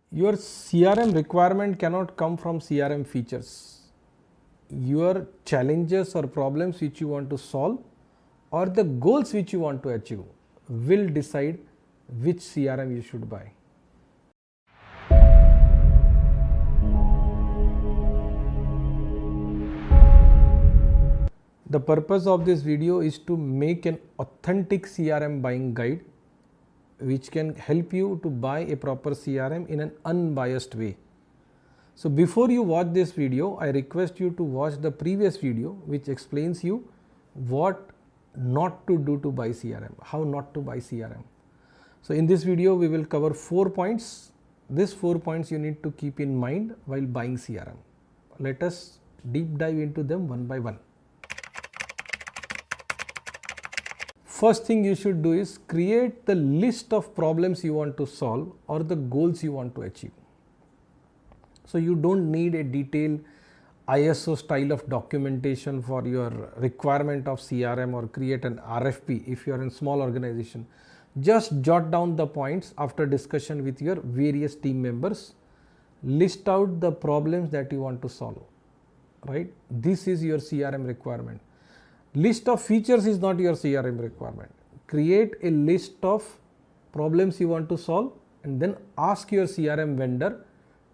Your CRM requirement cannot come from CRM features. Your challenges or problems which you want to solve or the goals which you want to achieve will decide which CRM you should buy. The purpose of this video is to make an authentic CRM buying guide which can help you to buy a proper CRM in an unbiased way. So before you watch this video, I request you to watch the previous video which explains you what not to do to buy CRM, how not to buy CRM. So in this video, we will cover 4 points. These 4 points you need to keep in mind while buying CRM. Let us deep dive into them one by one. First thing you should do is create the list of problems you want to solve or the goals you want to achieve. So you don't need a detailed ISO style of documentation for your requirement of CRM or create an RFP if you are in small organization. Just jot down the points after discussion with your various team members. List out the problems that you want to solve, right? This is your CRM requirement. List of features is not your CRM requirement. Create a list of problems you want to solve and then ask your CRM vendor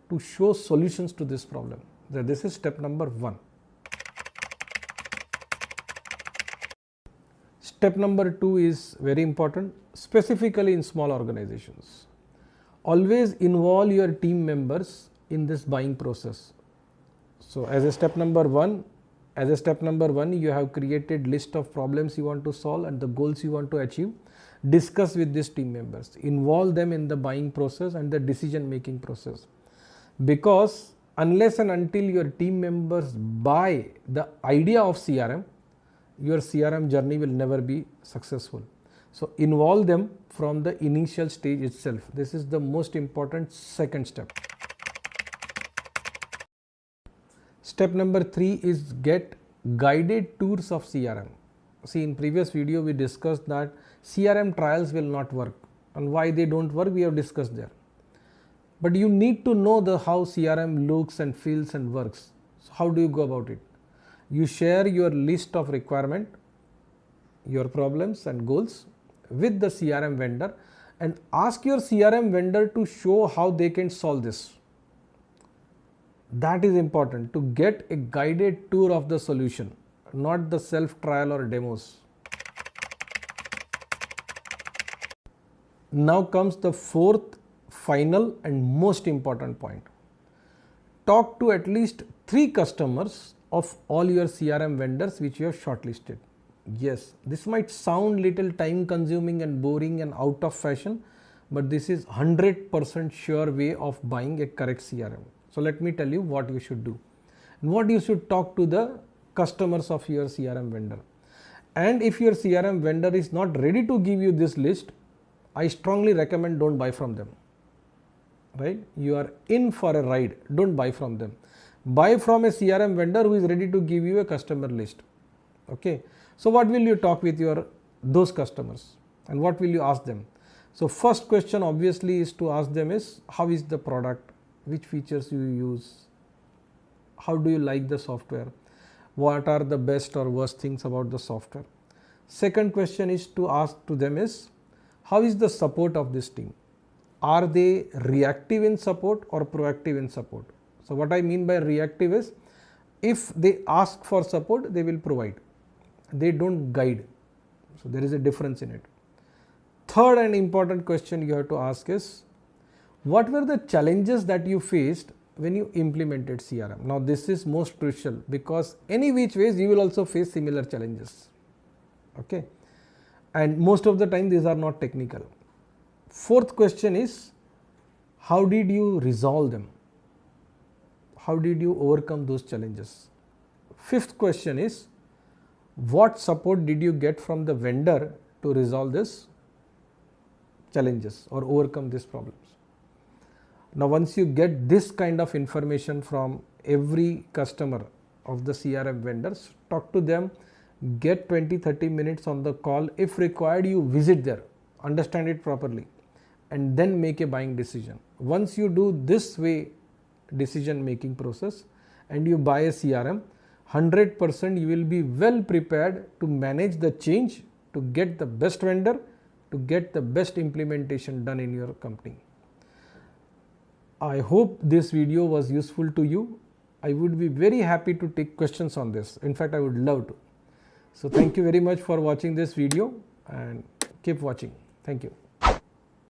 to show solutions to this problem. So this is step number 1. Step number 2 is very important, specifically in small organizations. Always involve your team members in this buying process. So as a step number 1, you have created list of problems you want to solve and the goals you want to achieve. Discuss with these team members, involve them in the buying process and the decision making process. Because unless and until your team members buy the idea of CRM, your CRM journey will never be successful. So involve them from the initial stage itself. This is the most important second step. Step number 3 is get guided tours of CRM. See, in previous video we discussed that CRM trials will not work, and why they don't work we have discussed there. But you need to know how CRM looks and feels and works. So how do you go about it? You share your list of requirement, your problems and goals with the CRM vendor and ask your CRM vendor to show how they can solve this. That is important, to get a guided tour of the solution, not the self trial or demos. Now comes the fourth, final and most important point. Talk to at least 3 customers of all your CRM vendors which you have shortlisted. Yes, this might sound little time consuming and boring and out of fashion, but this is 100% sure way of buying a correct CRM. So let me tell you what you should do and what you should talk to the customers of your CRM vendor. And if your CRM vendor is not ready to give you this list, I strongly recommend don't buy from them. Right? You are in for a ride. Don't buy from them. Buy from a CRM vendor who is ready to give you a customer list. Okay. So what will you talk with those customers and what will you ask them? So first question obviously is to ask them is, how is the product? Which features you use? How do you like the software? What are the best or worst things about the software? Second question is to ask to them is, how is the support of this team? Are they reactive in support or proactive in support? So what I mean by reactive is, if they ask for support, they will provide. They don't guide. So there is a difference in it. Third and important question you have to ask is, what were the challenges that you faced when you implemented CRM? Now this is most crucial because any which ways you will also face similar challenges. Okay. And most of the time these are not technical. Fourth question is, how did you resolve them? How did you overcome those challenges? Fifth question is, what support did you get from the vendor to resolve these challenges or overcome these problems? Now once you get this kind of information from every customer of the CRM vendors, talk to them, get 20-30 minutes on the call. If required, you visit there, understand it properly and then make a buying decision. once you do this way decision making process and you buy a CRM, 100% you will be well prepared to manage the change, to get the best vendor, to get the best implementation done in your company. I hope this video was useful to you. I would be very happy to take questions on this. In fact, I would love to. So thank you very much for watching this video and keep watching. Thank you.